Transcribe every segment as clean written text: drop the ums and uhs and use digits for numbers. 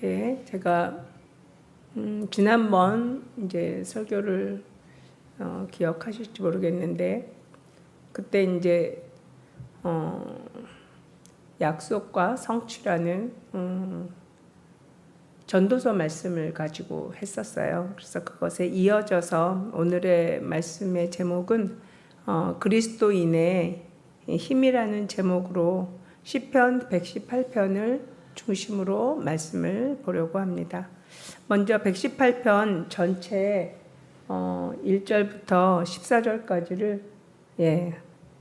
제가 지난번 이제 설교를 기억하실지 모르겠는데 그때 이제 약속과 성취라는 전도서 말씀을 가지고 했었어요. 그래서 그것에 이어져서 오늘의 말씀의 제목은 그리스도인의 힘이라는 제목으로 시편 118편을 중심으로 말씀을 보려고 합니다. 먼저 118편 전체 1절부터 14절까지를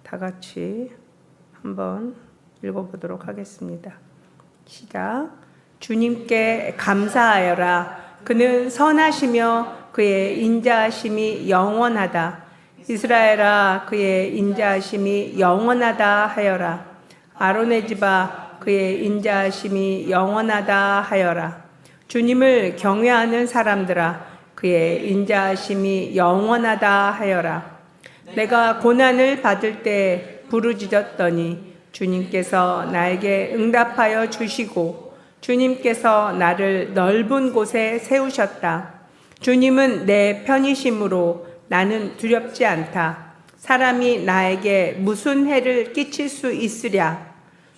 다 같이 한번 읽어보도록 하겠습니다. 시작. 주님께 감사하여라. 그는 선하시며 그의 인자하심이 영원하다. 이스라엘아, 그의 인자하심이 영원하다 하여라. 아론의 집아, 그의 인자하심이 영원하다 하여라. 주님을 경외하는 사람들아, 그의 인자하심이 영원하다 하여라. 내가 고난을 받을 때 부르짖었더니 주님께서 나에게 응답하여 주시고 주님께서 나를 넓은 곳에 세우셨다. 주님은 내 편이심으로 나는 두렵지 않다. 사람이 나에게 무슨 해를 끼칠 수 있으랴.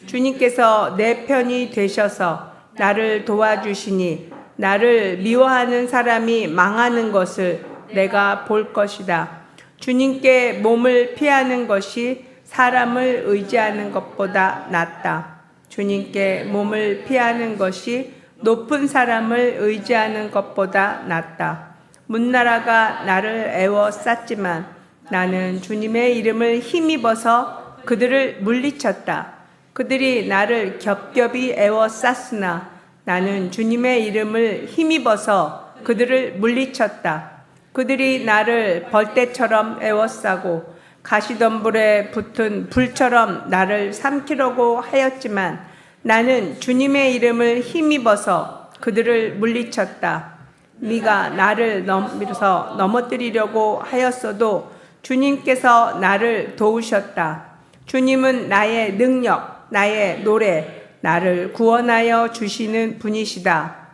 주님께서 내 편이 되셔서 나를 도와주시니 나를 미워하는 사람이 망하는 것을 내가 볼 것이다. 주님께 몸을 피하는 것이 사람을 의지하는 것보다 낫다. 주님께 몸을 피하는 것이 높은 사람을 의지하는 것보다 낫다. 문나라가 나를 애워쌌지만 나는 주님의 이름을 힘입어서 그들을 물리쳤다. 그들이 나를 겹겹이 애워쌌으나 나는 주님의 이름을 힘입어서 그들을 물리쳤다. 그들이 나를 벌떼처럼 애워싸고 가시덤불에 붙은 불처럼 나를 삼키려고 하였지만 나는 주님의 이름을 힘입어서 그들을 물리쳤다. 네가 나를 밀어서 넘어뜨리려고 하였어도 주님께서 나를 도우셨다. 주님은 나의 능력, 나의 노래, 나를 구원하여 주시는 분이시다.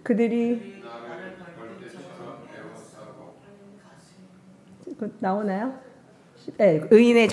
그들이 나오나요? 네, 의인의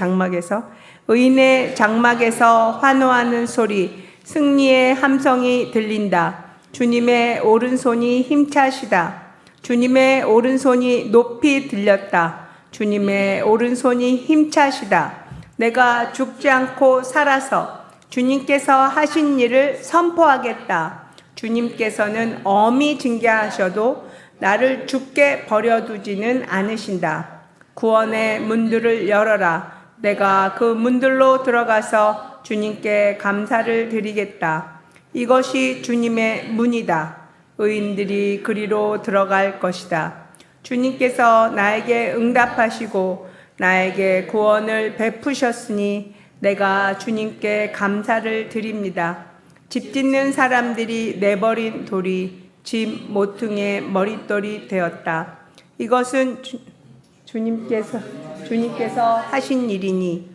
장막에서 환호하는 소리, 승리의 함성이 들린다. 주님의 오른손이 힘차시다. 주님의 오른손이 높이 들렸다. 주님의 오른손이 힘차시다. 내가 죽지 않고 살아서 주님께서 하신 일을 선포하겠다. 주님께서는 엄히 징계하셔도 나를 죽게 버려두지는 않으신다. 구원의 문들을 열어라. 내가 그 문들로 들어가서 주님께 감사를 드리겠다. 이것이 주님의 문이다. 의인들이 그리로 들어갈 것이다. 주님께서 나에게 응답하시고 나에게 구원을 베푸셨으니 내가 주님께 감사를 드립니다. 집 짓는 사람들이 내버린 돌이 집 모퉁이의 머릿돌이 되었다. 이것은 주님께서 하신 일이니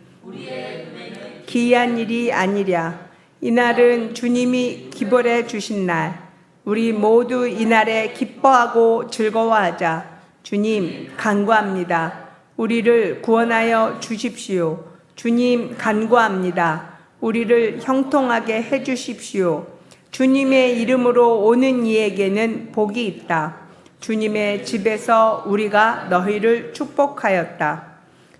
기이한 일이 아니랴. 이날은 주님이 기뻐해 주신 날. 우리 모두 이날에 기뻐하고 즐거워하자. 주님 간구합니다. 우리를 구원하여 주십시오. 주님 간구합니다. 우리를 형통하게 해 주십시오. 주님의 이름으로 오는 이에게는 복이 있다. 주님의 집에서 우리가 너희를 축복하였다.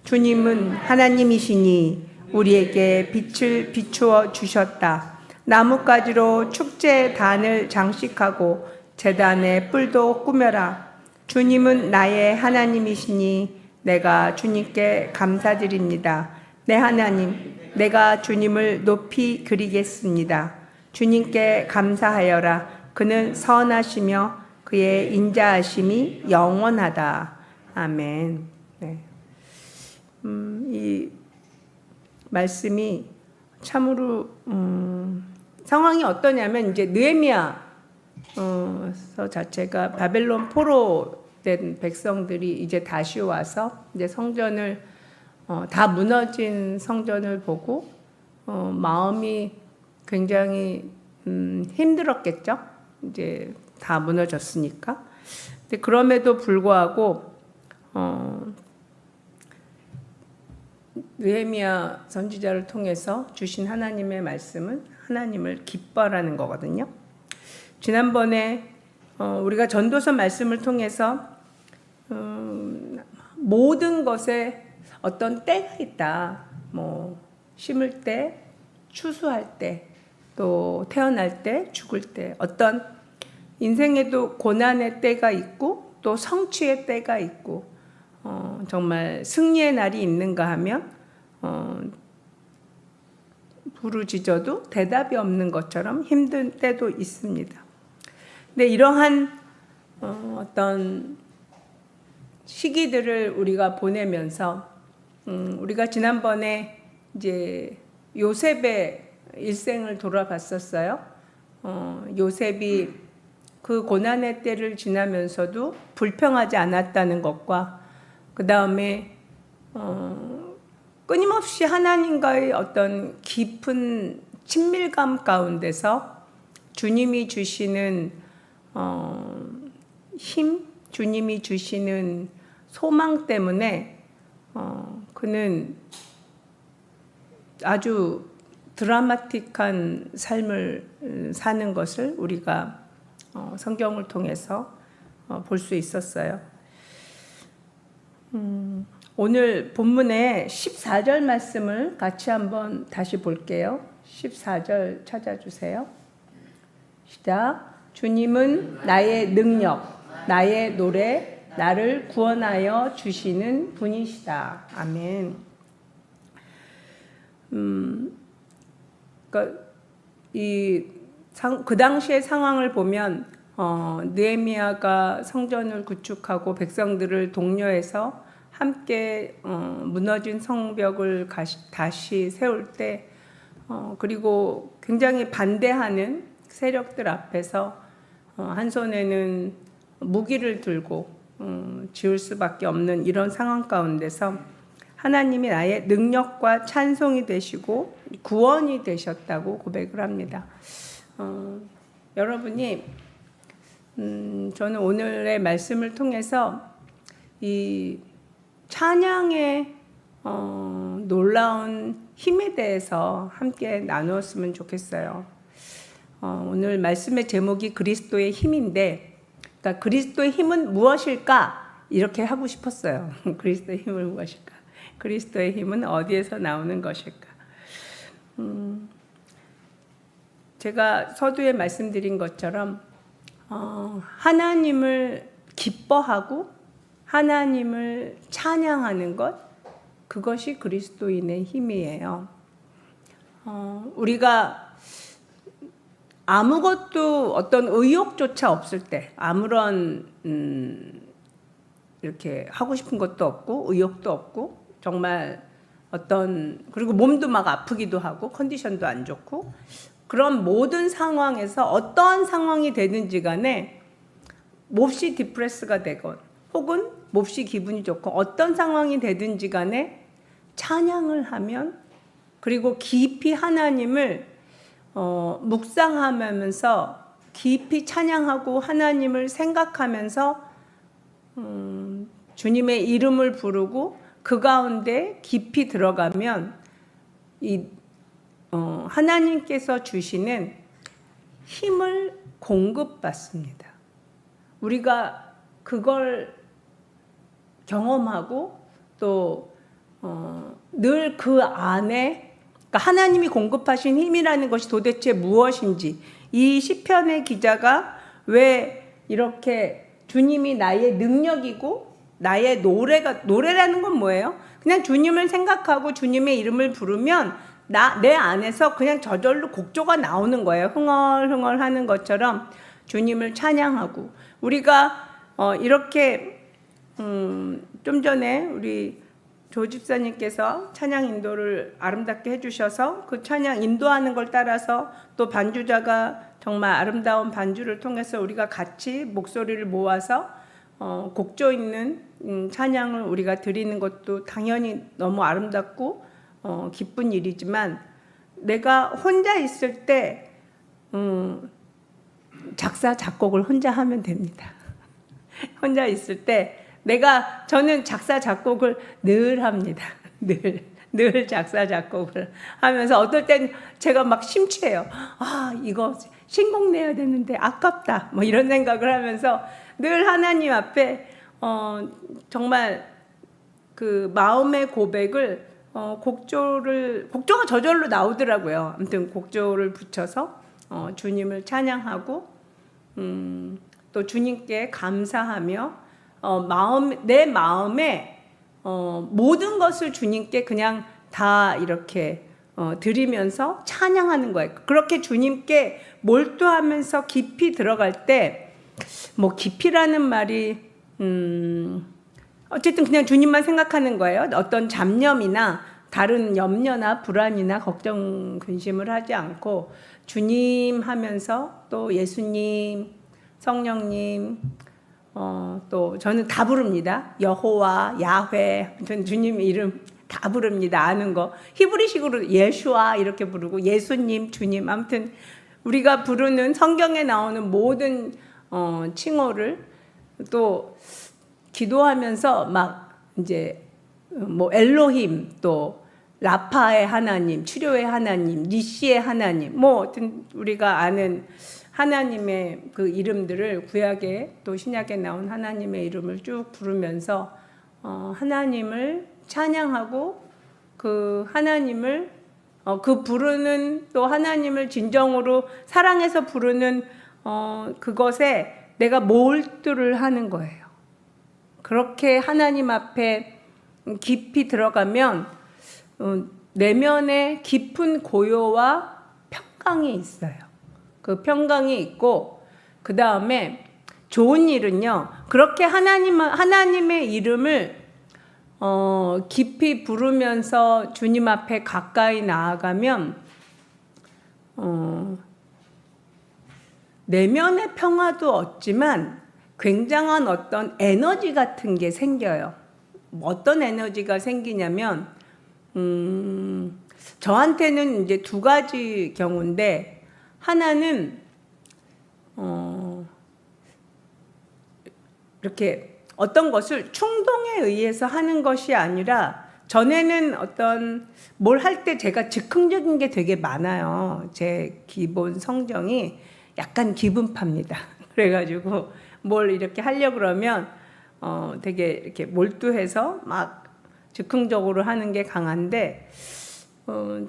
주님은 하나님이시니 우리에게 빛을 비추어 주셨다. 나뭇가지로 축제단을 장식하고 제단의 뿔도 꾸며라. 주님은 나의 하나님이시니 내가 주님께 감사드립니다. 내 하나님, 내가 주님을 높이 그리겠습니다. 주님께 감사하여라. 그는 선하시며 그의 인자하심이 영원하다. 아멘. 네. 이 말씀이 참으로 상황이 어떠냐면 이제 느헤미야서 자체가 바벨론 포로 된 백성들이 이제 다시 와서 이제 성전을 다 무너진 성전을 보고 마음이 굉장히 힘들었겠죠. 이제 다 무너졌으니까. 근데 그럼에도 불구하고 느헤미야 선지자를 통해서 주신 하나님의 말씀은 하나님을 기뻐하라는 거거든요. 지난번에 우리가 전도서 말씀을 통해서 모든 것에 어떤 때가 있다. 뭐 심을 때, 추수할 때, 또 태어날 때, 죽을 때, 어떤 인생에도 고난의 때가 있고 또 성취의 때가 있고 정말 승리의 날이 있는가 하면 부르짖어도 대답이 없는 것처럼 힘든 때도 있습니다. 근데 이러한 어떤 시기들을 우리가 보내면서 우리가 지난번에 이제 요셉의 일생을 돌아봤었어요. 요셉이 그 고난의 때를 지나면서도 불평하지 않았다는 것과 그 다음에 끊임없이 하나님과의 어떤 깊은 친밀감 가운데서 주님이 주시는 힘, 주님이 주시는 소망 때문에 그는 아주 드라마틱한 삶을 사는 것을 우리가 성경을 통해서 볼 수 있었어요. 오늘 본문의 14절 말씀을 같이 한번 다시 볼게요. 14절 찾아주세요. 시작. 주님은 나의 능력, 나의 노래, 나를 구원하여 주시는 분이시다. 아멘. 그러니까 그 당시의 상황을 보면 느헤미야가 성전을 구축하고 백성들을 독려해서 함께 무너진 성벽을 다시 세울 때 그리고 굉장히 반대하는 세력들 앞에서 한 손에는 무기를 들고 지을 수밖에 없는 이런 상황 가운데서 하나님이 나의 능력과 찬송이 되시고 구원이 되셨다고 고백을 합니다. 여러분이 저는 오늘의 말씀을 통해서 이 찬양의 놀라운 힘에 대해서 함께 나누었으면 좋겠어요. 오늘 말씀의 제목이 그리스도의 힘인데, 그러니까 그리스도의 힘은 무엇일까? 이렇게 하고 싶었어요. 그리스도의 힘은 무엇일까? 그리스도의 힘은 어디에서 나오는 것일까? 제가 서두에 말씀드린 것처럼 하나님을 기뻐하고 하나님을 찬양하는 것, 그것이 그리스도인의 힘이에요. 우리가 아무것도 어떤 의욕조차 없을 때, 아무런 이렇게 하고 싶은 것도 없고 의욕도 없고 정말 그리고 몸도 막 아프기도 하고 컨디션도 안 좋고 그런 모든 상황에서 어떠한 상황이 되든지 간에 몹시 디프레스가 되건 혹은 몹시 기분이 좋고 어떤 상황이 되든지 간에 찬양을 하면 그리고 깊이 하나님을 묵상하면서 깊이 찬양하고 하나님을 생각하면서 주님의 이름을 부르고 그 가운데 깊이 들어가면 하나님께서 주시는 힘을 공급받습니다. 우리가 그걸 경험하고 또 늘 그 안에 그러니까 하나님이 공급하신 힘이라는 것이 도대체 무엇인지 이 시편의 기자가 왜 이렇게 주님이 나의 능력이고 나의 노래라는 건 뭐예요? 그냥 주님을 생각하고 주님의 이름을 부르면 내 안에서 그냥 저절로 곡조가 나오는 거예요. 흥얼흥얼 하는 것처럼 주님을 찬양하고 우리가 이렇게 좀 전에 우리 조 집사님께서 찬양 인도를 아름답게 해주셔서 그 찬양 인도하는 걸 따라서 또 반주자가 정말 아름다운 반주를 통해서 우리가 같이 목소리를 모아서 곡조 있는 찬양을 우리가 드리는 것도 당연히 너무 아름답고 기쁜 일이지만 내가 혼자 있을 때 작사 작곡을 혼자 하면 됩니다. 혼자 있을 때 저는 작사 작곡을 늘 합니다. 늘 작사 작곡을 하면서 어떨 땐 제가 막 심취해요. 이거 신곡 내야 되는데 아깝다. 뭐 이런 생각을 하면서 늘 하나님 앞에 정말 그 마음의 고백을 곡조가 저절로 나오더라고요. 아무튼 곡조를 붙여서 주님을 찬양하고 또 주님께 감사하며 내 마음에 모든 것을 주님께 그냥 다 이렇게 드리면서 찬양하는 거예요. 그렇게 주님께 몰두하면서 깊이 들어갈 때 뭐 깊이라는 말이 어쨌든 그냥 주님만 생각하는 거예요. 어떤 잡념이나 다른 염려나 불안이나 걱정 근심을 하지 않고 주님 하면서 또 예수님, 성령님, 또 저는 다 부릅니다. 여호와, 야훼, 전 주님 이름 다 부릅니다. 아는 거. 히브리식으로 예슈아 이렇게 부르고 예수님, 주님, 아무튼 우리가 부르는 성경에 나오는 모든 칭호를 또 기도하면서 막 이제 뭐 엘로힘, 또 라파의 하나님, 치료의 하나님, 니시의 하나님, 뭐 우리가 아는 하나님의 그 이름들을 구약에 또 신약에 나온 하나님의 이름을 쭉 부르면서 하나님을 찬양하고 그 하나님을 그 부르는 또 하나님을 진정으로 사랑해서 부르는 그것에 내가 몰두를 하는 거예요. 그렇게 하나님 앞에 깊이 들어가면 내면에 깊은 고요와 평강이 있어요. 그 평강이 있고 그 다음에 좋은 일은요. 그렇게 하나님의 이름을 깊이 부르면서 주님 앞에 가까이 나아가면 내면의 평화도 얻지만 굉장한 어떤 에너지 같은 게 생겨요. 어떤 에너지가 생기냐면 저한테는 이제 두 가지 경우인데 하나는 이렇게 어떤 것을 충동에 의해서 하는 것이 아니라 전에는 어떤 뭘 할 때 제가 즉흥적인 게 되게 많아요. 제 기본 성정이 약간 기분파입니다. 그래가지고 뭘 이렇게 하려고 그러면 되게 이렇게 몰두해서 막 즉흥적으로 하는 게 강한데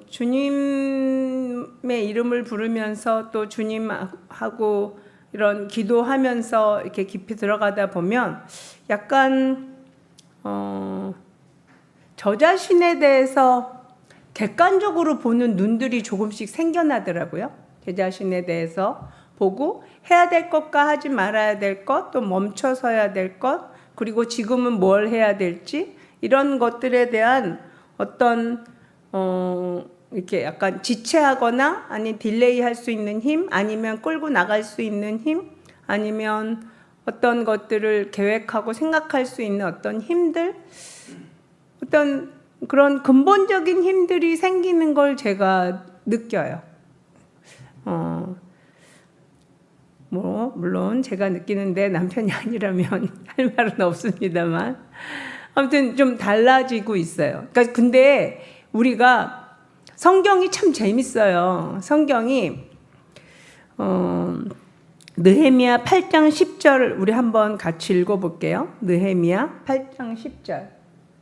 주님의 이름을 부르면서 또 주님하고 이런 기도하면서 이렇게 깊이 들어가다 보면 약간 저 자신에 대해서 객관적으로 보는 눈들이 조금씩 생겨나더라고요. 제 자신에 대해서 보고 해야 될 것과 하지 말아야 될 것, 또 멈춰서야 될 것, 그리고 지금은 뭘 해야 될지 이런 것들에 대한 어떤 이렇게 약간 지체하거나 아니 딜레이 할 수 있는 힘, 아니면 끌고 나갈 수 있는 힘, 아니면 어떤 것들을 계획하고 생각할 수 있는 어떤 힘들, 어떤 그런 근본적인 힘들이 생기는 걸 제가 느껴요. 뭐 물론 제가 느끼는데 남편이 아니라면 할 말은 없습니다만 아무튼 좀 달라지고 있어요. 그러니까 근데 우리가 성경이 참 재밌어요. 성경이 느헤미야 8장 10절 우리 한번 같이 읽어볼게요. 느헤미야 8장 10절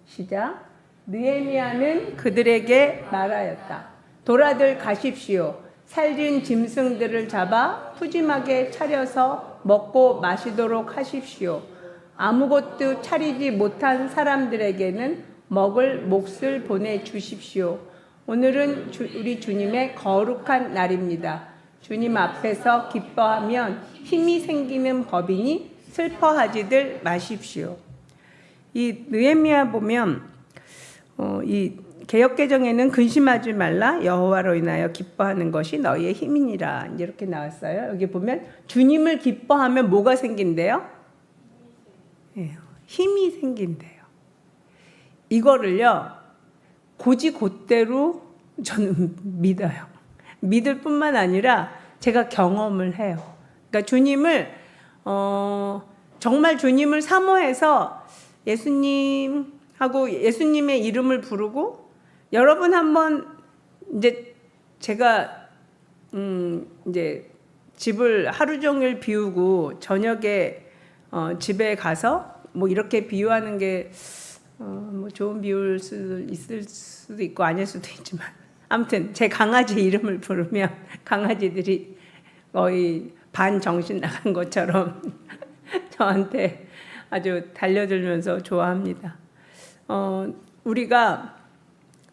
시작. 느헤미야는 그들에게 말하였다. 돌아들 가십시오. 살진 짐승들을 잡아 푸짐하게 차려서 먹고 마시도록 하십시오. 아무것도 차리지 못한 사람들에게는 먹을 몫을 보내주십시오. 오늘은 우리 주님의 거룩한 날입니다. 주님 앞에서 기뻐하면 힘이 생기는 법이니 슬퍼하지들 마십시오. 이 느헤미야 보면 이 개역개정에는 근심하지 말라 여호와로 인하여 기뻐하는 것이 너희의 힘이니라 이렇게 나왔어요. 여기 보면 주님을 기뻐하면 뭐가 생긴대요? 힘이 생긴대요. 이거를요 곧대로 저는 믿어요. 믿을 뿐만 아니라 제가 경험을 해요. 그러니까 주님을 정말 주님을 사모해서 예수님하고 예수님의 이름을 부르고, 여러분 한번 이제 제가 이제 집을 하루 종일 비우고 저녁에 집에 가서 뭐 이렇게 비유하는 게 뭐 좋은 비유일 수 있을 수도 있고 아닐 수도 있지만, 아무튼 제 강아지 이름을 부르면 강아지들이 거의 반 정신 나간 것처럼 저한테 아주 달려들면서 좋아합니다. 우리가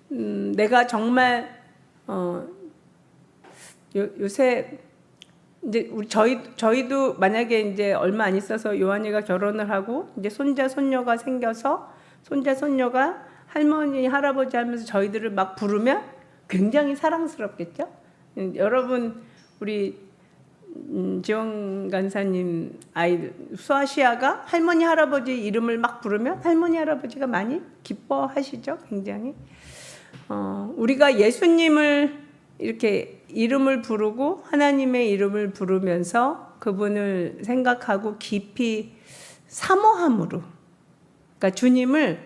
내가 정말 요새 이제 저희도 만약에 이제 얼마 안 있어서 요한이가 결혼을 하고 이제 손자 손녀가 생겨서 손자 손녀가 할머니 할아버지 하면서 저희들을 막 부르면 굉장히 사랑스럽겠죠. 여러분 우리 지원 간사님 아이들 수아시아가 할머니 할아버지 이름을 막 부르면 할머니 할아버지가 많이 기뻐하시죠. 굉장히 우리가 예수님을 이렇게 이름을 부르고 하나님의 이름을 부르면서 그분을 생각하고 깊이 사모함으로, 그러니까 주님을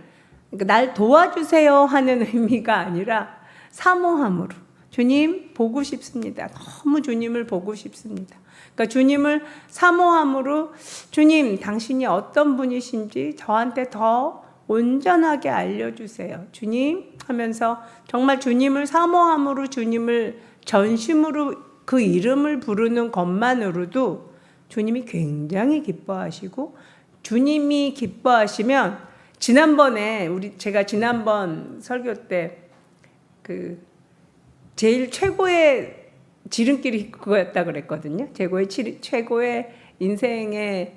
날 도와주세요 하는 의미가 아니라 사모함으로, 주님 보고 싶습니다. 너무 주님을 보고 싶습니다. 그러니까 주님을 사모함으로, 주님 당신이 어떤 분이신지 저한테 더 온전하게 알려주세요. 주님 하면서 정말 주님을 사모함으로, 주님을 전심으로 그 이름을 부르는 것만으로도 주님이 굉장히 기뻐하시고, 주님이 기뻐하시면 지난번에 제가 지난번 설교 때 그 제일 최고의 지름길이 그거였다 그랬거든요. 최고의 인생에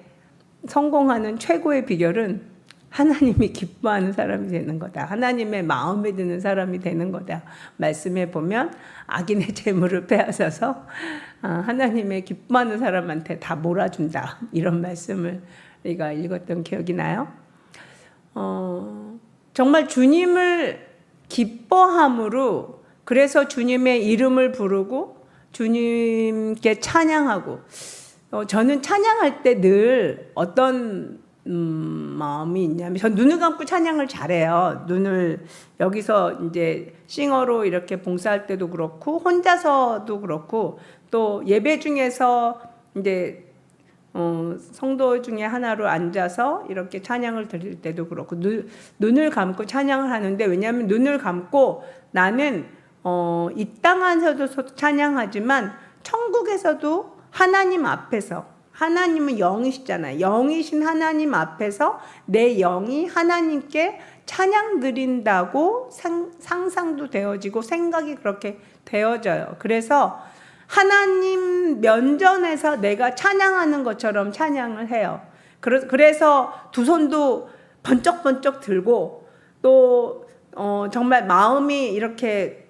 성공하는 최고의 비결은 하나님이 기뻐하는 사람이 되는 거다. 하나님의 마음에 드는 사람이 되는 거다. 말씀해 보면 악인의 재물을 빼앗아서 하나님의 기뻐하는 사람한테 다 몰아준다. 이런 말씀을 우리가 읽었던 기억이 나요. 정말 주님을 기뻐함으로, 그래서 주님의 이름을 부르고 주님께 찬양하고, 저는 찬양할 때 늘 어떤 마음이 있냐면, 전 눈을 감고 찬양을 잘해요. 눈을 여기서 이제 싱어로 이렇게 봉사할 때도 그렇고 혼자서도 그렇고, 또 예배 중에서 이제 성도 중에 하나로 앉아서 이렇게 찬양을 드릴 때도 그렇고 눈을 감고 찬양을 하는데, 왜냐하면 눈을 감고 나는 이 땅 안에서도 찬양하지만 천국에서도 하나님 앞에서, 하나님은 영이시잖아요. 영이신 하나님 앞에서 내 영이 하나님께 찬양 드린다고 상상도 되어지고 생각이 그렇게 되어져요. 그래서 하나님 면전에서 내가 찬양하는 것처럼 찬양을 해요. 그래서 두 손도 번쩍번쩍 들고, 또 정말 마음이 이렇게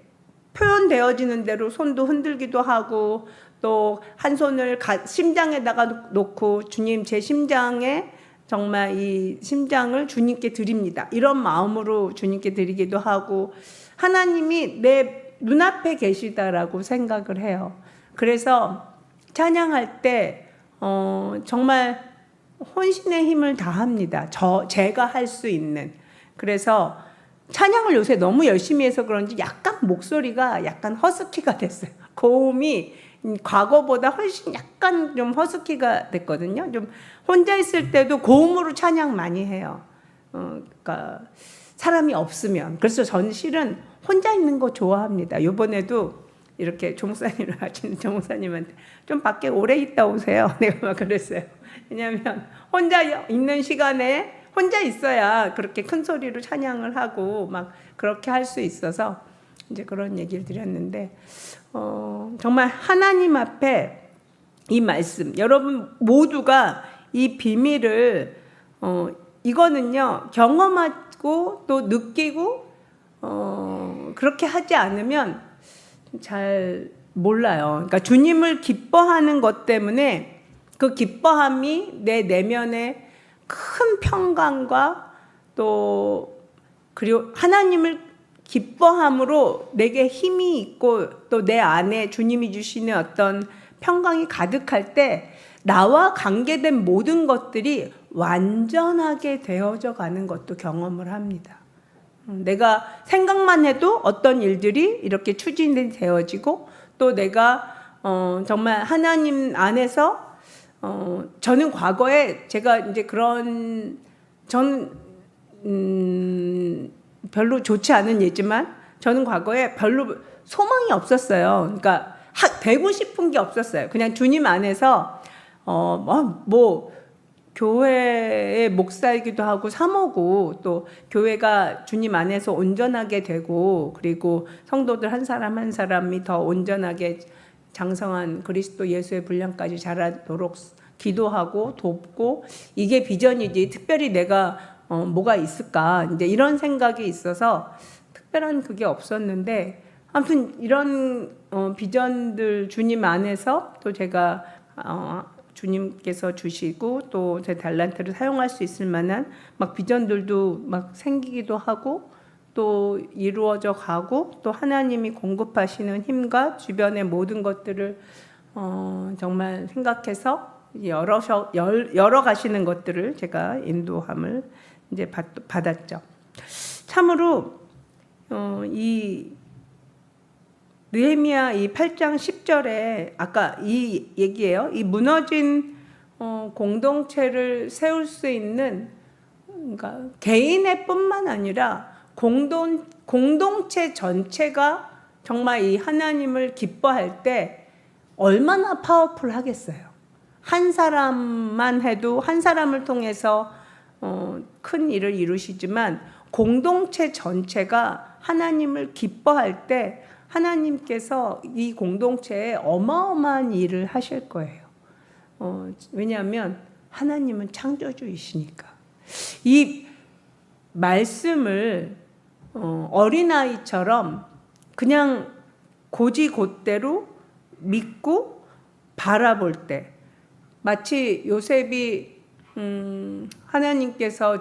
표현되어지는 대로 손도 흔들기도 하고, 또 한 손을 심장에다가 놓고 주님 제 심장에 정말 이 심장을 주님께 드립니다. 이런 마음으로 주님께 드리기도 하고, 하나님이 내 눈앞에 계시다라고 생각을 해요. 그래서 찬양할 때 정말 혼신의 힘을 다합니다. 제가 할 수 있는. 그래서 찬양을 요새 너무 열심히 해서 그런지 약간 목소리가 약간 허스키가 됐어요. 고음이 과거보다 훨씬 약간 좀 허스키가 됐거든요. 좀 혼자 있을 때도 고음으로 찬양 많이 해요. 그러니까 사람이 없으면. 그래서 저는 실은 혼자 있는 거 좋아합니다. 이번에도 이렇게 종사님을 하시는 종사님한테 좀 밖에 오래 있다 오세요. 내가 막 그랬어요. 왜냐하면 혼자 있는 시간에 혼자 있어야 그렇게 큰 소리로 찬양을 하고 막 그렇게 할 수 있어서 이제 그런 얘기를 드렸는데, 정말 하나님 앞에 이 말씀, 여러분 모두가 이 비밀을 이거는요 경험하고 또 느끼고 그렇게 하지 않으면 잘 몰라요. 그러니까 주님을 기뻐하는 것 때문에 그 기뻐함이 내 내면에 큰 평강과 또 그리고 하나님을 기뻐함으로 내게 힘이 있고, 또 내 안에 주님이 주시는 어떤 평강이 가득할 때 나와 관계된 모든 것들이 완전하게 되어져 가는 것도 경험을 합니다. 내가 생각만 해도 어떤 일들이 이렇게 추진이 되어지고, 또 내가 정말 하나님 안에서 저는 과거에 제가 이제 그런 별로 좋지 않은 예지만 저는 과거에 별로 소망이 없었어요. 그러니까 되고 싶은 게 없었어요. 그냥 주님 안에서 뭐 교회의 목사이기도 하고 사모고, 또 교회가 주님 안에서 온전하게 되고, 그리고 성도들 한 사람 한 사람이 더 온전하게 장성한 그리스도 예수의 분량까지 자라도록 기도하고 돕고, 이게 비전이지 특별히 내가 뭐가 있을까, 이제 이런 생각이 있어서 특별한 그게 없었는데, 아무튼 이런 비전들 주님 안에서 또 제가 주님께서 주시고 또 제 달란트를 사용할 수 있을 만한 막 비전들도 막 생기기도 하고, 또 이루어져 가고, 또 하나님이 공급하시는 힘과 주변의 모든 것들을 정말 생각해서 열어 가시는 것들을 제가 인도함을 이제 받았죠. 참으로 이 느헤미야 이 8장 10절에 아까 이 얘기예요. 이 무너진 공동체를 세울 수 있는, 그러니까 개인의 뿐만 아니라 공동체 전체가 정말 이 하나님을 기뻐할 때 얼마나 파워풀하겠어요. 한 사람만 해도, 한 사람을 통해서 큰 일을 이루시지만 공동체 전체가 하나님을 기뻐할 때 하나님께서 이 공동체에 어마어마한 일을 하실 거예요. 왜냐하면 하나님은 창조주이시니까. 이 말씀을 어린아이처럼 그냥 곧이곧대로 믿고 바라볼 때, 마치 요셉이 하나님께서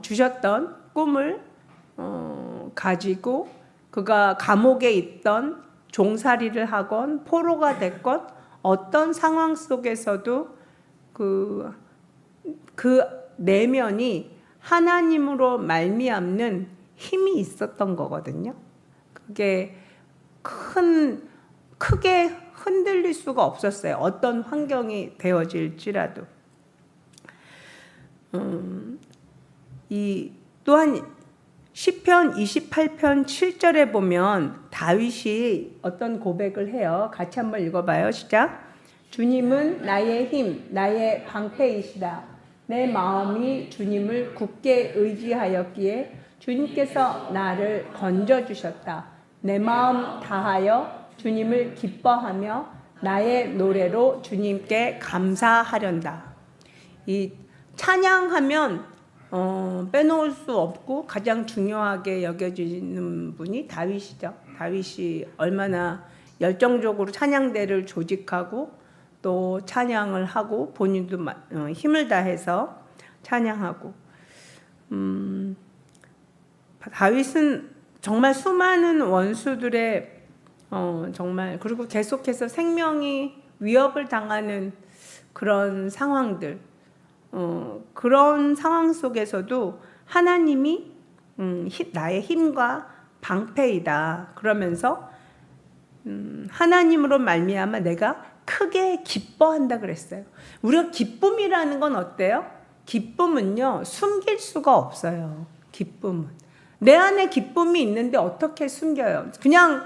주셨던 꿈을 가지고 그가 감옥에 있던, 종살이를 하건 포로가 됐건 어떤 상황 속에서도 그 내면이 하나님으로 말미암는 힘이 있었던 거거든요. 그게 크게 흔들릴 수가 없었어요. 어떤 환경이 되어질지라도. 또한 시편 28편 7절에 보면 다윗이 어떤 고백을 해요. 같이 한번 읽어봐요. 시작. 주님은 나의 힘, 나의 방패이시라. 내 마음이 주님을 굳게 의지하였기에 주님께서 나를 건져주셨다. 내 마음 다하여 주님을 기뻐하며 나의 노래로 주님께 감사하련다. 이 찬양하면 빼놓을 수 없고 가장 중요하게 여겨지는 분이 다윗이죠. 다윗이 얼마나 열정적으로 찬양대를 조직하고 또 찬양을 하고 본인도 힘을 다해서 찬양하고, 다윗은 정말 수많은 원수들의 정말, 그리고 계속해서 생명이 위협을 당하는 그런 상황들, 그런 상황 속에서도 하나님이 나의 힘과 방패이다 그러면서 하나님으로 말미암아 내가 크게 기뻐한다 그랬어요. 우리가 기쁨이라는 건 어때요? 기쁨은요, 숨길 수가 없어요. 기쁨은 내 안에 기쁨이 있는데 어떻게 숨겨요? 그냥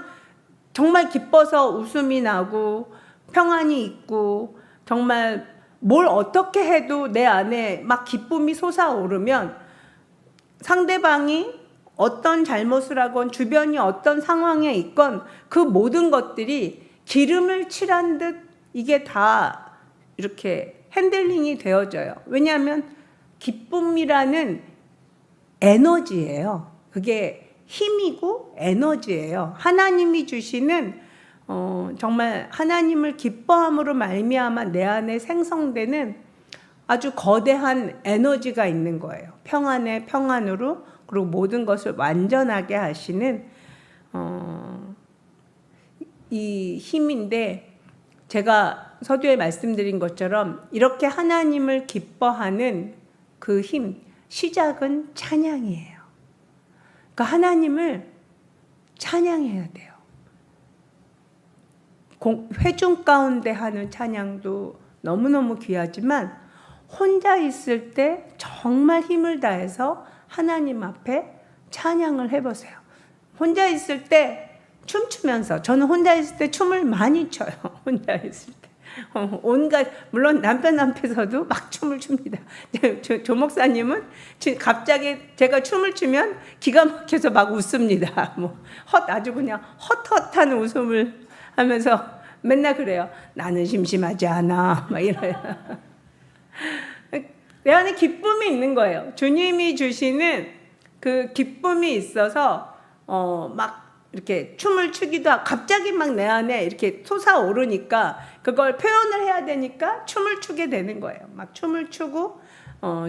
정말 기뻐서 웃음이 나고 평안이 있고, 정말 뭘 어떻게 해도 내 안에 막 기쁨이 솟아오르면 상대방이 어떤 잘못을 하건 주변이 어떤 상황에 있건 그 모든 것들이 기름을 칠한 듯 이게 다 이렇게 핸들링이 되어져요. 왜냐하면 기쁨이라는 에너지예요. 그게 힘이고 에너지예요. 하나님이 주시는 정말 하나님을 기뻐함으로 말미암아 내 안에 생성되는 아주 거대한 에너지가 있는 거예요. 평안의 평안으로, 그리고 모든 것을 완전하게 하시는 이 힘인데, 제가 서두에 말씀드린 것처럼 이렇게 하나님을 기뻐하는 그 힘, 시작은 찬양이에요. 그러니까 하나님을 찬양해야 돼요. 회중 가운데 하는 찬양도 너무너무 귀하지만 혼자 있을 때 정말 힘을 다해서 하나님 앞에 찬양을 해보세요. 혼자 있을 때 춤추면서, 저는 혼자 있을 때 춤을 많이 춰요. 혼자 있을 때. 온갖, 물론 남편 앞에서도 막 춤을 춥니다. 조 목사님은 갑자기 제가 춤을 추면 기가 막혀서 막 웃습니다. 아주 그냥 헛헛한 웃음을 하면서 맨날 그래요. 나는 심심하지 않아. 막 이래요. 내 안에 기쁨이 있는 거예요. 주님이 주시는 그 기쁨이 있어서 막 이렇게 춤을 추기도 하고, 갑자기 막 내 안에 이렇게 솟아오르니까 그걸 표현을 해야 되니까 춤을 추게 되는 거예요. 막 춤을 추고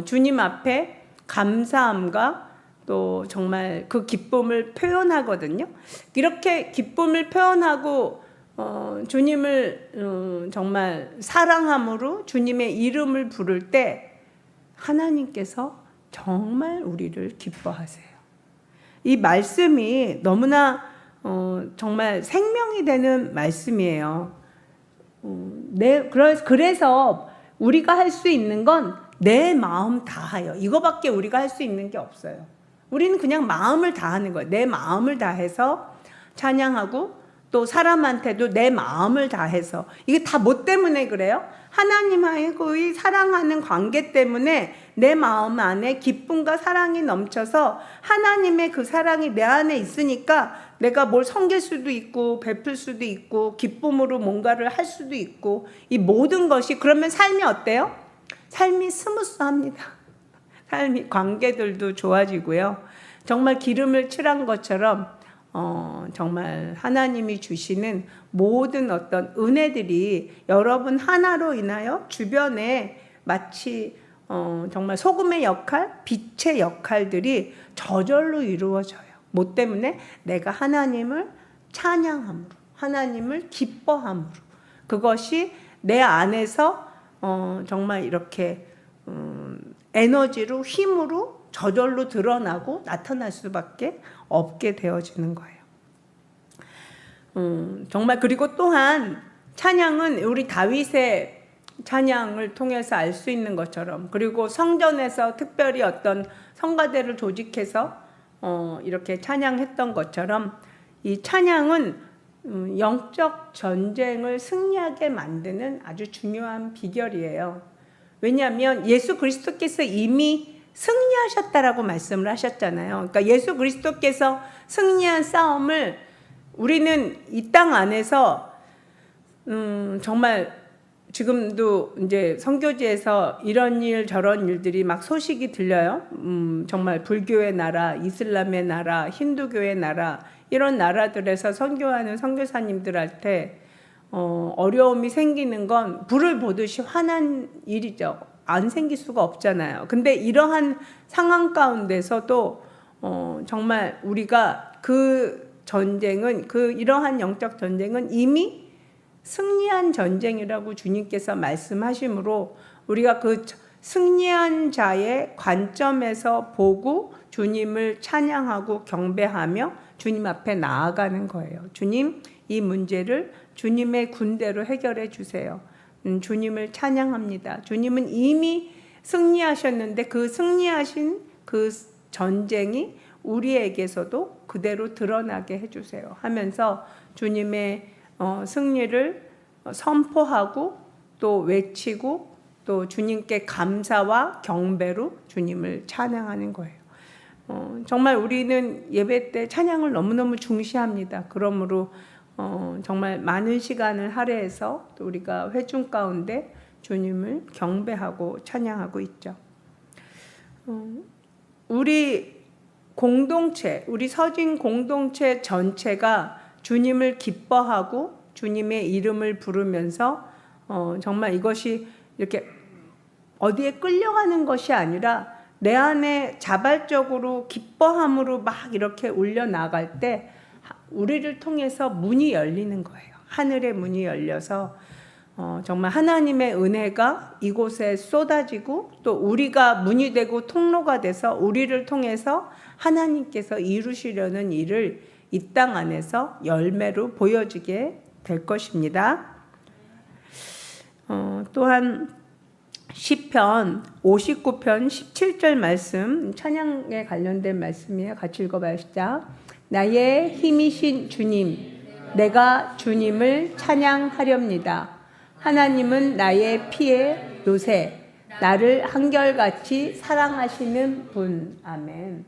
주님 앞에 감사함과 또 정말 그 기쁨을 표현하거든요. 이렇게 기쁨을 표현하고 주님을 정말 사랑함으로 주님의 이름을 부를 때 하나님께서 정말 우리를 기뻐하세요. 이 말씀이 너무나 정말 생명이 되는 말씀이에요. 그래서 우리가 할 수 있는 건 내 마음 다하여, 이거밖에 우리가 할 수 있는 게 없어요. 우리는 그냥 마음을 다하는 거예요. 내 마음을 다해서 찬양하고, 또 사람한테도 내 마음을 다해서. 이게 다 뭐 때문에 그래요? 하나님하고의 사랑하는 관계 때문에 내 마음 안에 기쁨과 사랑이 넘쳐서 하나님의 그 사랑이 내 안에 있으니까 내가 뭘 섬길 수도 있고 베풀 수도 있고 기쁨으로 뭔가를 할 수도 있고, 이 모든 것이, 그러면 삶이 어때요? 삶이 스무스합니다. 삶이, 관계들도 좋아지고요. 정말 기름을 칠한 것처럼 정말 하나님이 주시는 모든 어떤 은혜들이 여러분 하나로 인하여 주변에 마치 정말 소금의 역할, 빛의 역할들이 저절로 이루어져요. 뭐 때문에? 내가 하나님을 찬양함으로, 하나님을 기뻐함으로. 그것이 내 안에서 정말 이렇게 에너지로, 힘으로 저절로 드러나고 나타날 수밖에 없게 되어지는 거예요. 정말, 그리고 또한 찬양은 우리 다윗의 찬양을 통해서 알 수 있는 것처럼, 그리고 성전에서 특별히 어떤 성가대를 조직해서 이렇게 찬양했던 것처럼, 이 찬양은 영적 전쟁을 승리하게 만드는 아주 중요한 비결이에요. 왜냐하면 예수 그리스도께서 이미 승리하셨다라고 말씀을 하셨잖아요. 그러니까 예수 그리스도께서 승리한 싸움을 우리는 이 땅 안에서 정말 지금도 이제 선교지에서 이런 일 저런 일들이 막 소식이 들려요. 정말 불교의 나라, 이슬람의 나라, 힌두교의 나라, 이런 나라들에서 선교하는 선교사님들한테 어려움이 생기는 건 불을 보듯이 환한 일이죠. 안 생길 수가 없잖아요. 근데 이러한 상황 가운데서도 정말 우리가 그 전쟁은, 이러한 영적 전쟁은 이미 승리한 전쟁이라고 주님께서 말씀하시므로 우리가 그 승리한 자의 관점에서 보고 주님을 찬양하고 경배하며 주님 앞에 나아가는 거예요. 주님, 이 문제를 주님의 군대로 해결해 주세요. 주님을 찬양합니다. 주님은 이미 승리하셨는데 그 승리하신 그 전쟁이 우리에게서도 그대로 드러나게 해주세요 하면서 주님의 승리를 선포하고 또 외치고 또 주님께 감사와 경배로 주님을 찬양하는 거예요. 정말 우리는 예배 때 찬양을 너무너무 중시합니다. 그러므로 정말 많은 시간을 할애해서 또 우리가 회중 가운데 주님을 경배하고 찬양하고 있죠. 우리 공동체, 우리 서진 공동체 전체가 주님을 기뻐하고 주님의 이름을 부르면서 정말 이것이 이렇게 어디에 끌려가는 것이 아니라 내 안에 자발적으로 기뻐함으로 막 이렇게 올려나갈 때 우리를 통해서 문이 열리는 거예요. 하늘의 문이 열려서 정말 하나님의 은혜가 이곳에 쏟아지고 또 우리가 문이 되고 통로가 돼서 우리를 통해서 하나님께서 이루시려는 일을 이 땅 안에서 열매로 보여지게 될 것입니다. 또한 시편 59편 17절 말씀, 찬양에 관련된 말씀이에요. 같이 읽어봐요. 시작. 나의 힘이신 주님, 내가 주님을 찬양하렵니다. 하나님은 나의 피의 요새, 나를 한결같이 사랑하시는 분. 아멘.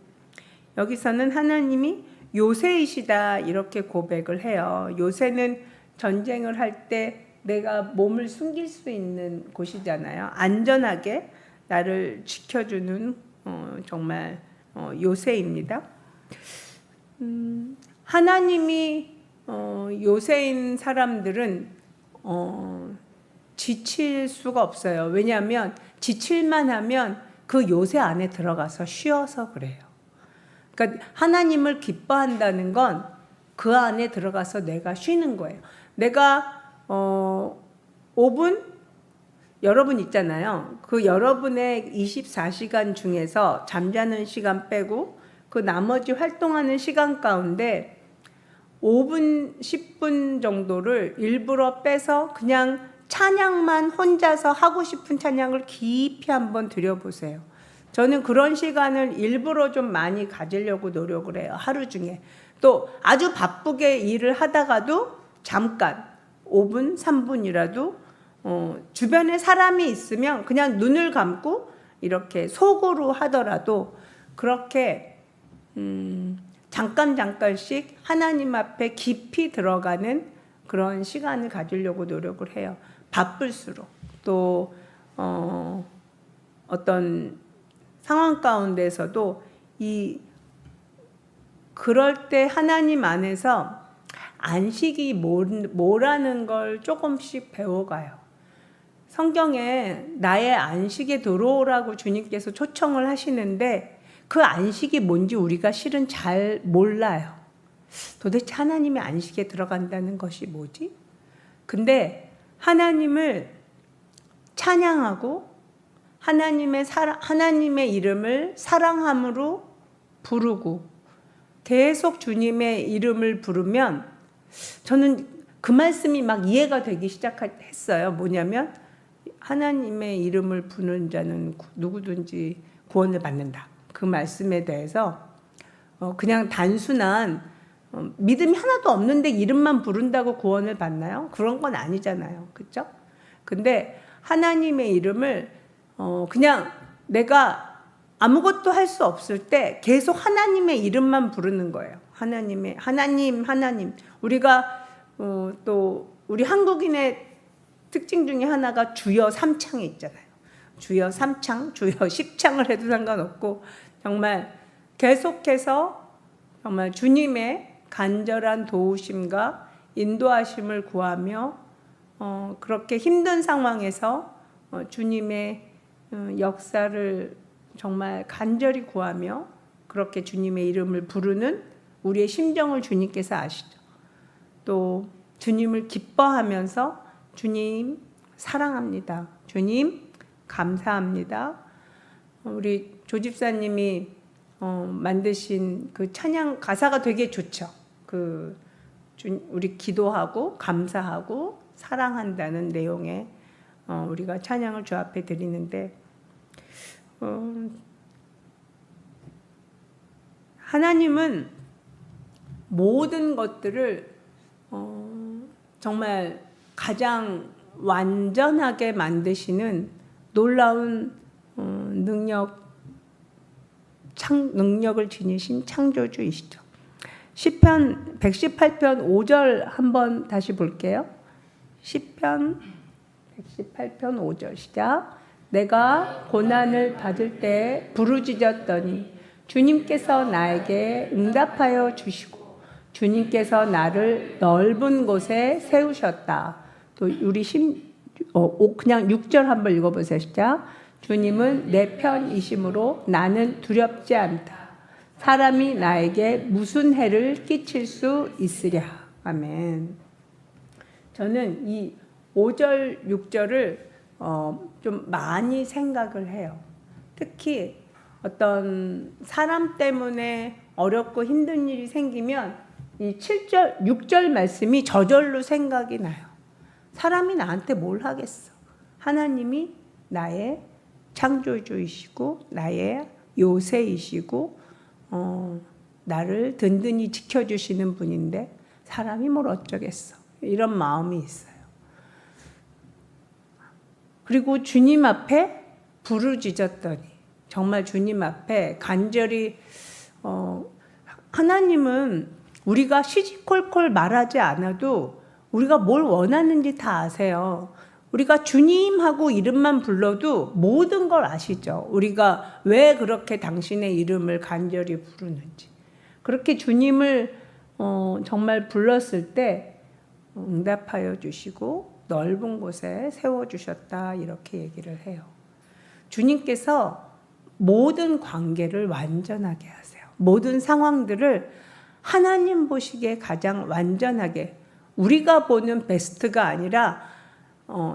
여기서는 하나님이 요새이시다 이렇게 고백을 해요. 요새는 전쟁을 할 때 내가 몸을 숨길 수 있는 곳이잖아요. 안전하게 나를 지켜주는 정말 요새입니다. 하나님이 요새인 사람들은 지칠 수가 없어요. 왜냐하면 지칠만 하면 그 요새 안에 들어가서 쉬어서 그래요. 그러니까 하나님을 기뻐한다는 건 그 안에 들어가서 내가 쉬는 거예요. 내가 5분? 여러분 있잖아요. 그 여러분의 24시간 중에서 잠자는 시간 빼고 그 나머지 활동하는 시간 가운데 5분, 10분 정도를 일부러 빼서 그냥 찬양만 혼자서 하고 싶은 찬양을 깊이 한번 드려보세요. 저는 그런 시간을 일부러 좀 많이 가지려고 노력을 해요. 하루 중에. 또 아주 바쁘게 일을 하다가도 잠깐 5분, 3분이라도 주변에 사람이 있으면 그냥 눈을 감고 이렇게 속으로 하더라도 그렇게 잠깐씩 하나님 앞에 깊이 들어가는 그런 시간을 가지려고 노력을 해요. 바쁠수록 또 어떤 상황 가운데서도 그럴 때 하나님 안에서 안식이 뭐라는 걸 조금씩 배워가요. 성경에 나의 안식에 들어오라고 주님께서 초청을 하시는데 그 안식이 뭔지 우리가 실은 잘 몰라요. 도대체 하나님의 안식에 들어간다는 것이 뭐지? 근데 하나님을 찬양하고 하나님의 이름을 사랑함으로 부르고 계속 주님의 이름을 부르면 저는 그 말씀이 막 이해가 되기 시작했어요. 뭐냐면 하나님의 이름을 부르는 자는 누구든지 구원을 받는다. 그 말씀에 대해서 그냥 단순한 믿음이 하나도 없는데 이름만 부른다고 구원을 받나요? 그런 건 아니잖아요. 그렇죠? 근데 하나님의 이름을 그냥 내가 아무것도 할 수 없을 때 계속 하나님의 이름만 부르는 거예요. 하나님. 우리가 또 우리 한국인의 특징 중에 하나가 주여 삼창이 있잖아요. 주여 삼창, 주여 십창을 해도 상관없고 정말 계속해서 정말 주님의 간절한 도우심과 인도하심을 구하며 그렇게 힘든 상황에서 주님의 역사를 정말 간절히 구하며 그렇게 주님의 이름을 부르는 우리의 심정을 주님께서 아시죠. 또 주님을 기뻐하면서 주님 사랑합니다. 주님 감사합니다. 우리 조집사님이 만드신 그 찬양 가사가 되게 좋죠. 우리 기도하고 감사하고 사랑한다는 내용의 우리가 찬양을 주 앞에 드리는데 하나님은 모든 것들을 정말 가장 완전하게 만드시는 놀라운 능력을 지니신 창조주이시죠. 시편 118편 5절 한번 다시 볼게요. 시편 118편 5절 시작. 내가 고난을 받을 때 부르짖었더니 주님께서 나에게 응답하여 주시고 주님께서 나를 넓은 곳에 세우셨다. 또 우리 그냥 6절 한번 읽어보세요. 시작. 주님은 내 편이심으로 나는 두렵지 않다. 사람이 나에게 무슨 해를 끼칠 수 있으랴. 아멘. 저는 이 5절, 6절을 좀 많이 생각을 해요. 특히 어떤 사람 때문에 어렵고 힘든 일이 생기면 이 7절, 6절 말씀이 저절로 생각이 나요. 사람이 나한테 뭘 하겠어? 하나님이 나의 창조주이시고 나의 요새이시고 나를 든든히 지켜주시는 분인데 사람이 뭘 어쩌겠어? 이런 마음이 있어요. 그리고 주님 앞에 부르짖었더니 정말 주님 앞에 간절히 하나님은 우리가 시시콜콜 말하지 않아도 우리가 뭘 원하는지 다 아세요. 우리가 주님하고 이름만 불러도 모든 걸 아시죠. 우리가 왜 그렇게 당신의 이름을 간절히 부르는지. 그렇게 주님을 정말 불렀을 때 응답하여 주시고 넓은 곳에 세워주셨다 이렇게 얘기를 해요. 주님께서 모든 관계를 완전하게 하세요. 모든 상황들을 하나님 보시기에 가장 완전하게, 우리가 보는 베스트가 아니라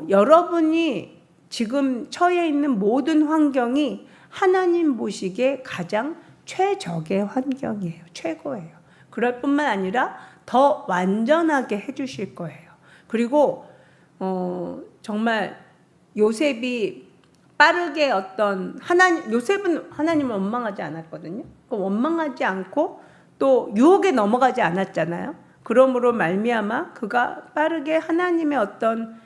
여러분이 지금 처해 있는 모든 환경이 하나님 보시기에 가장 최적의 환경이에요. 최고예요. 그럴 뿐만 아니라 더 완전하게 해주실 거예요. 그리고 정말 요셉이 빠르게 요셉은 하나님을 원망하지 않았거든요. 원망하지 않고 또 유혹에 넘어가지 않았잖아요. 그러므로 말미암아 그가 빠르게 하나님의 어떤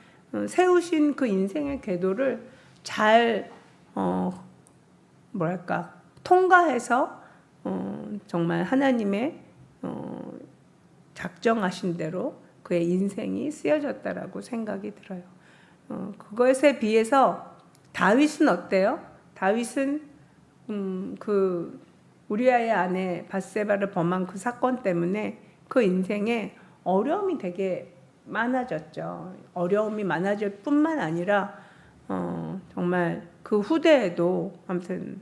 세우신 그 인생의 궤도를 잘 통과해서 정말 하나님의 작정하신 대로 그의 인생이 쓰여졌다라고 생각이 들어요. 그것에 비해서 다윗은 어때요? 다윗은 그 우리아의 아내 밧세바를 범한 그 사건 때문에 그 인생에 어려움이 되게 많아졌죠. 어려움이 많아질 뿐만 아니라 정말 그 후대에도 아무튼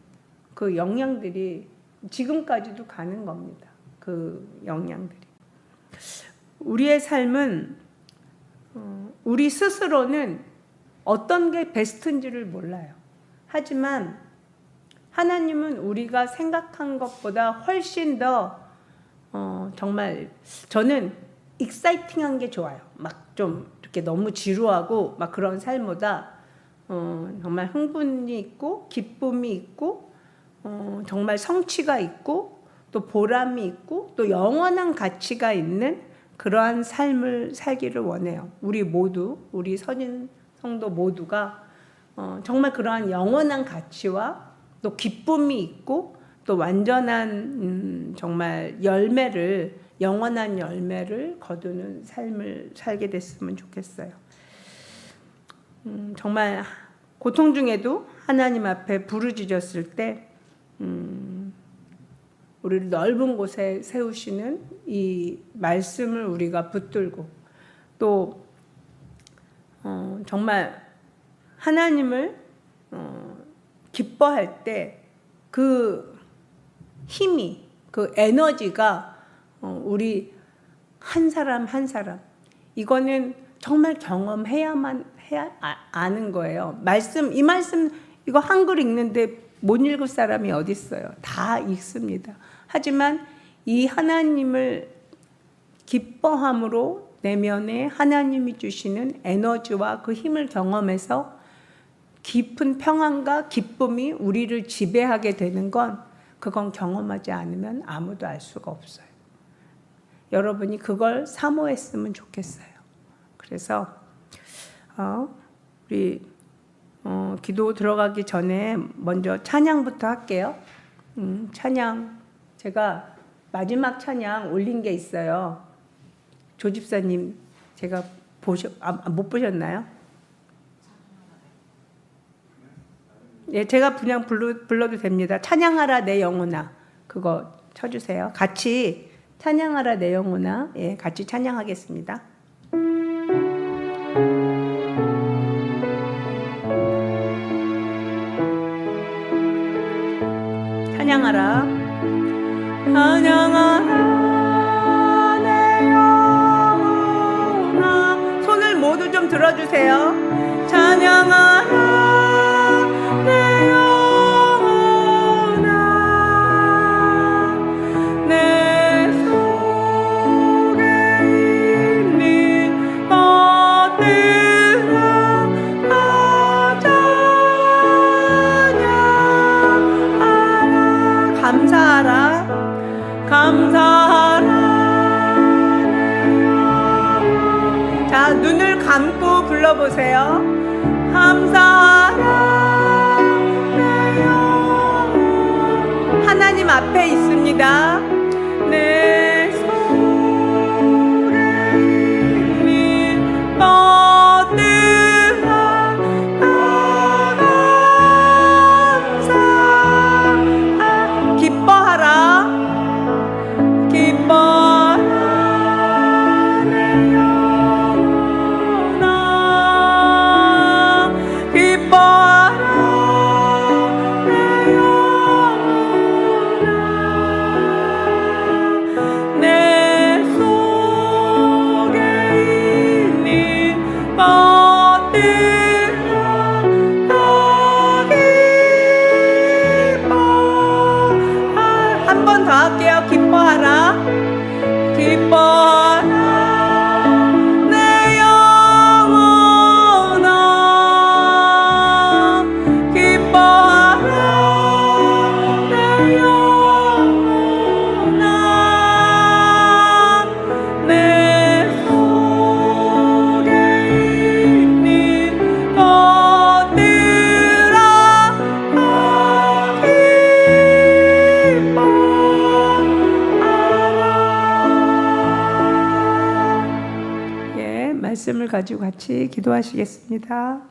그 영향들이 지금까지도 가는 겁니다. 그 영향들이. 우리의 삶은 우리 스스로는 어떤 게 베스트인지를 몰라요. 하지만 하나님은 우리가 생각한 것보다 훨씬 더 정말 저는 익사이팅한 게 좋아요. 막 좀 이렇게 너무 지루하고 막 그런 삶보다 정말 흥분이 있고 기쁨이 있고 정말 성취가 있고 또 보람이 있고 또 영원한 가치가 있는 그러한 삶을 살기를 원해요. 우리 모두, 우리 서진 성도 모두가 정말 그러한 영원한 가치와 또 기쁨이 있고 또 완전한 정말 영원한 열매를 거두는 삶을 살게 됐으면 좋겠어요. 정말 고통 중에도 하나님 앞에 부르짖었을 때 우리를 넓은 곳에 세우시는 이 말씀을 우리가 붙들고 또 정말 하나님을 기뻐할 때 그 힘이, 그 에너지가 우리 한 사람 한 사람 이거는 정말 경험해야만 아는 거예요. 이 말씀 이거 한글 읽는데 못 읽을 사람이 어디 있어요? 다 읽습니다. 하지만 이 하나님을 기뻐함으로 내면에 하나님이 주시는 에너지와 그 힘을 경험해서 깊은 평안과 기쁨이 우리를 지배하게 되는 건 그건 경험하지 않으면 아무도 알 수가 없어요. 여러분이 그걸 사모했으면 좋겠어요. 그래서 우리 기도 들어가기 전에 먼저 찬양부터 할게요. 찬양 제가 마지막 찬양 올린 게 있어요. 조 집사님 제가 못 보셨나요? 예, 제가 그냥 불러도 됩니다. 찬양하라 내 영혼아 그거 쳐주세요. 같이 찬양하라 내 영혼아 예, 같이 찬양하겠습니다. 찬양하라 찬양하라 내 영혼아 손을 모두 좀 들어주세요. 찬양하라 내 영혼아 내 속에 있는 것들아 다 찬양하라. 감사하라 감사하라. 자, 눈을 감고 불러보세요. 감사하라 내 영혼. 하나님 앞에 있습니다. 내 속에 있는 것들아 다 감사하라. 기뻐하라 기뻐하라 내 영혼아 기뻐하라 내 영혼아 내 속에 있는 것들아 다 기뻐하라. 한 번 더 할게요. 기뻐하라 기뻐하라 내 영혼아 기뻐하라 내 영혼아 내 속에 있는 것들아 다 기뻐하라. 예, 말씀을 가지고 같이 기도하시겠습니다.